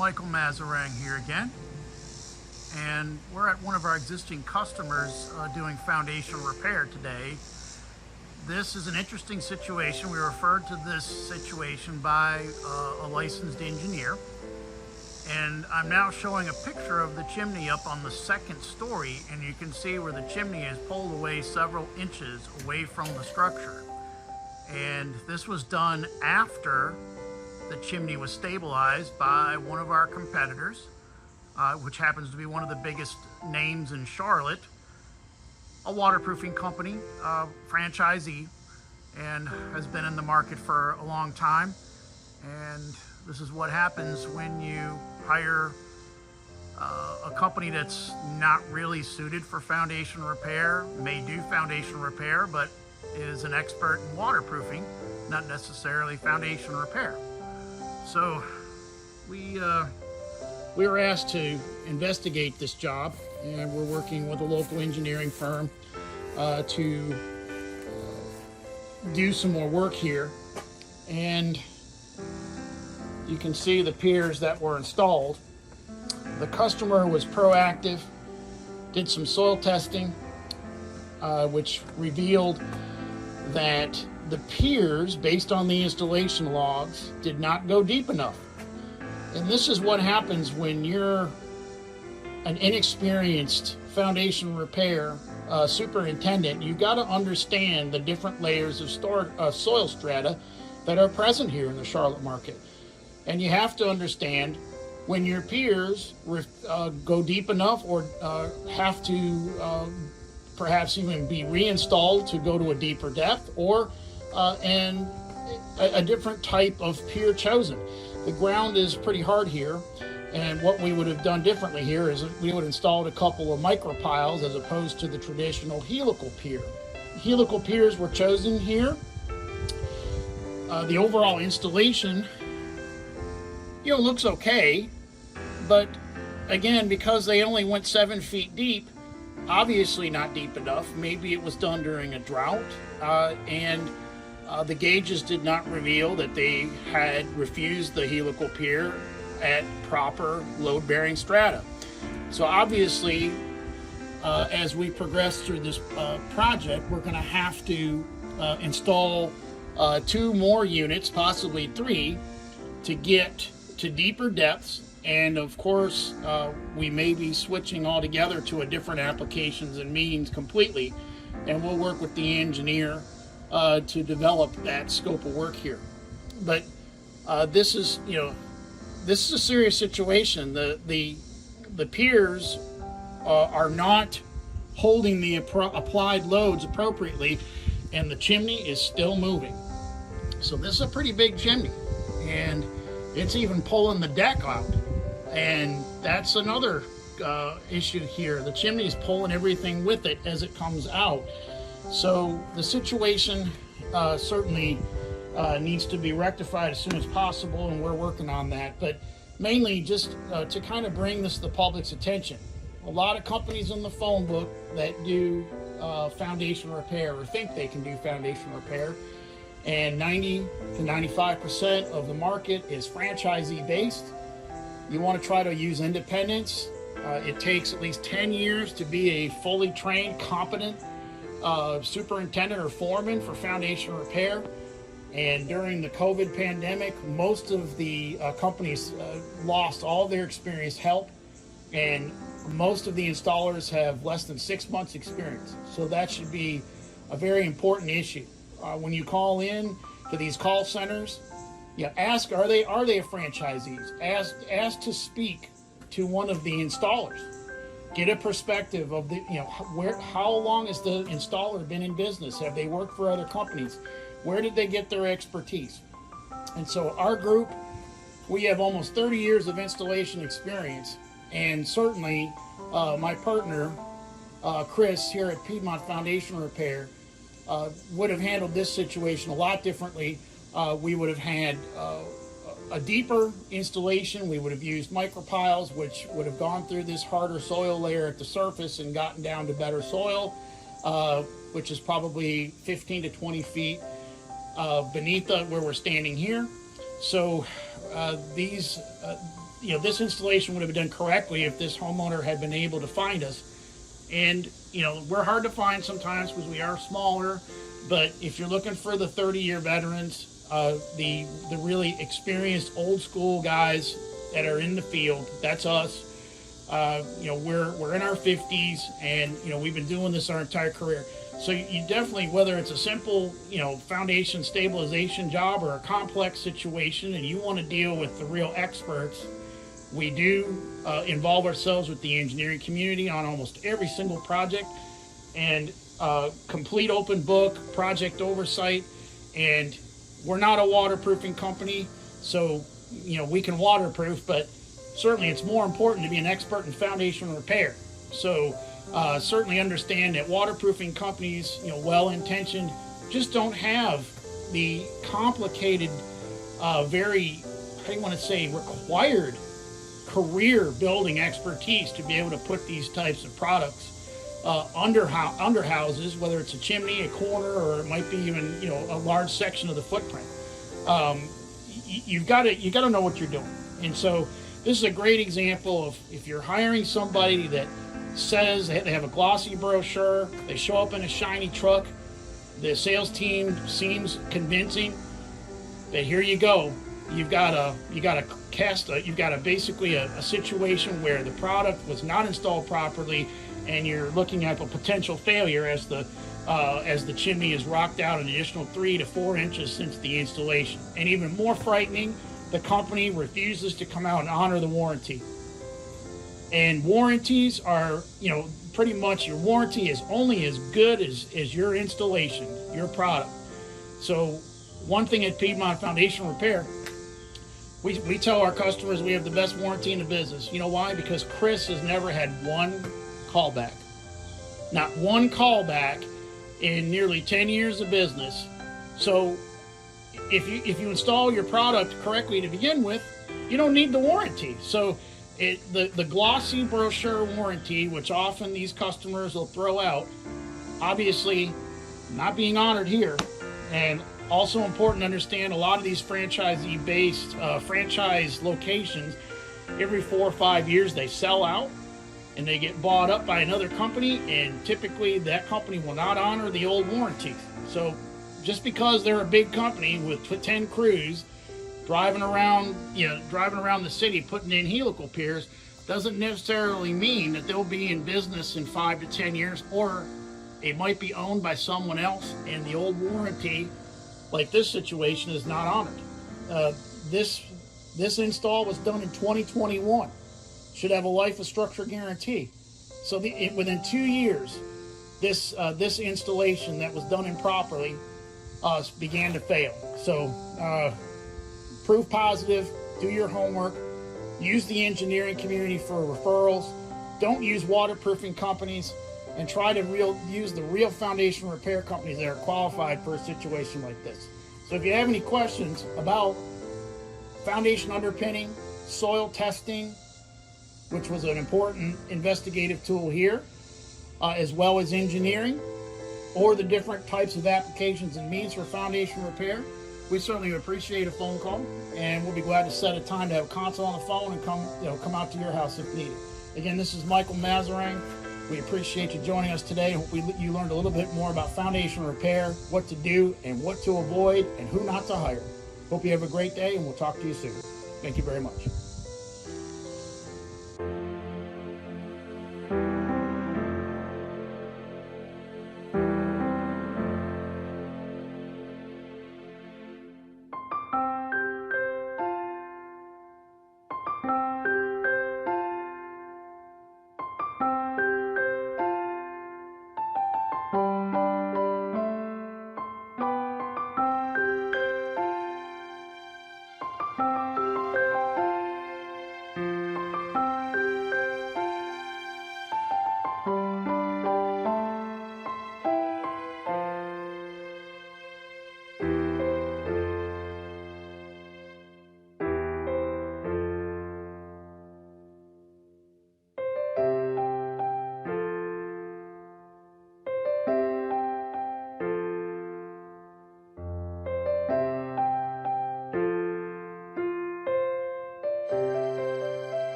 Michael Massarang here again, and we're at one of our existing customers doing foundation repair today. This is an interesting situation. We referred to this situation by a licensed engineer, and I'm now showing a picture of the chimney up on the second story, and you can see where the chimney is pulled away several inches away from the structure. And this was done after the chimney was stabilized by one of our competitors, which happens to be one of the biggest names in Charlotte, a waterproofing company, franchisee, and has been in the market for a long time. And this is what happens when you hire a company that's not really suited for foundation repair, may do foundation repair, but is an expert in waterproofing, not necessarily foundation repair. So we were asked to investigate this job, and we're working with a local engineering firm to do some more work here. And you can see the piers that were installed. The customer was proactive, did some soil testing, which revealed that the piers, based on the installation logs, did not go deep enough. And this is what happens when you're an inexperienced foundation repair superintendent. You got to understand the different layers of soil strata that are present here in the Charlotte market. And you have to understand when your piers go deep enough or have to perhaps even be reinstalled to go to a deeper depth, or and a different type of pier chosen. The ground is pretty hard here, and what we would have done differently here is we would have installed a couple of micro piles as opposed to the traditional helical pier. Helical piers were chosen here. The overall installation, looks okay, but again, because they only went 7 feet deep, obviously not deep enough. Maybe it was done during a drought, and the gauges did not reveal that they had refused the helical pier at proper load-bearing strata. So obviously, as we progress through this project, we're going to have to install 2 more units, possibly 3, to get to deeper depths. And of course, we may be switching altogether to a different applications and means completely, and we'll work with the engineer to develop that scope of work here. But this is a serious situation. The piers are not holding the applied loads appropriately, and the chimney is still moving. So this is a pretty big chimney, and it's even pulling the deck out. And that's another issue here. The chimney is pulling everything with it as it comes out. So the situation certainly needs to be rectified as soon as possible, and we're working on that. But mainly just to kind of bring this to the public's attention. A lot of companies in the phone book that do foundation repair or think they can do foundation repair, and 90 to 95% of the market is franchisee based. You want to try to use independents. It takes at least 10 years to be a fully trained, competent superintendent or foreman for foundation repair. And during the COVID pandemic, most of the companies lost all their experienced help, and most of the installers have less than 6 months experience. So that should be a very important issue. When you call in to these call centers, ask, are they franchisees? Ask to speak to one of the installers. Get a perspective of how long has the installer been in business? Have they worked for other companies? Where did they get their expertise? And so our group, we have almost 30 years of installation experience, and certainly my partner, Chris, here at Piedmont Foundation Repair, would have handled this situation a lot differently. We would have had a deeper installation. We would have used micropiles, which would have gone through this harder soil layer at the surface and gotten down to better soil, which is probably 15 to 20 feet beneath where we're standing here. So this installation would have been done correctly if this homeowner had been able to find us. And we're hard to find sometimes because we are smaller, but if you're looking for the 30-year veterans, the really experienced old school guys that are in the field, that's us. We're in our 50s, and we've been doing this our entire career. So you definitely, whether it's a simple foundation stabilization job or a complex situation, and you want to deal with the real experts, we do involve ourselves with the engineering community on almost every single project, and complete open book project oversight. And we're not a waterproofing company, so we can waterproof, but certainly it's more important to be an expert in foundation repair. So certainly understand that waterproofing companies, well-intentioned, just don't have the complicated, very, required career building expertise to be able to put these types of products under houses, whether it's a chimney, a corner, or it might be even a large section of the footprint. You got to know what you're doing. And so this is a great example of if you're hiring somebody that says they have a glossy brochure, they show up in a shiny truck, the sales team seems convincing, that here you go. You've got basically a situation where the product was not installed properly, and you're looking at a potential failure as the chimney is rocked out an additional 3 to 4 inches since the installation. And even more frightening, the company refuses to come out and honor the warranty. And warranties are, pretty much your warranty is only as good as your installation, your product. So one thing at Piedmont Foundation Repair, we tell our customers we have the best warranty in the business. You know why? Because Chris has never had one callback. Not one callback in nearly 10 years of business. So if you install your product correctly to begin with, you don't need the warranty. So the glossy brochure warranty, which often these customers will throw out, obviously not being honored here. And also important to understand, a lot of these franchisee-based franchise locations, every 4 or 5 years they sell out and they get bought up by another company, and typically that company will not honor the old warranties. So just because they're a big company with 10 crews driving around the city putting in helical piers doesn't necessarily mean that they'll be in business in 5 to 10 years, or it might be owned by someone else and the old warranty, like this situation, is not honored. This install was done in 2021. Should have a life of structure guarantee. So within 2 years, this installation that was done improperly began to fail. So proof positive, do your homework, use the engineering community for referrals, don't use waterproofing companies, and try to use the real foundation repair companies that are qualified for a situation like this. So if you have any questions about foundation underpinning, soil testing, which was an important investigative tool here, as well as engineering, or the different types of applications and means for foundation repair, we certainly appreciate a phone call, and we'll be glad to set a time to have a consult on the phone and come out to your house if needed. Again, this is Michael Massarang. We appreciate you joining us today. Hope you learned a little bit more about foundation repair, what to do and what to avoid, and who not to hire. Hope you have a great day, and we'll talk to you soon. Thank you very much.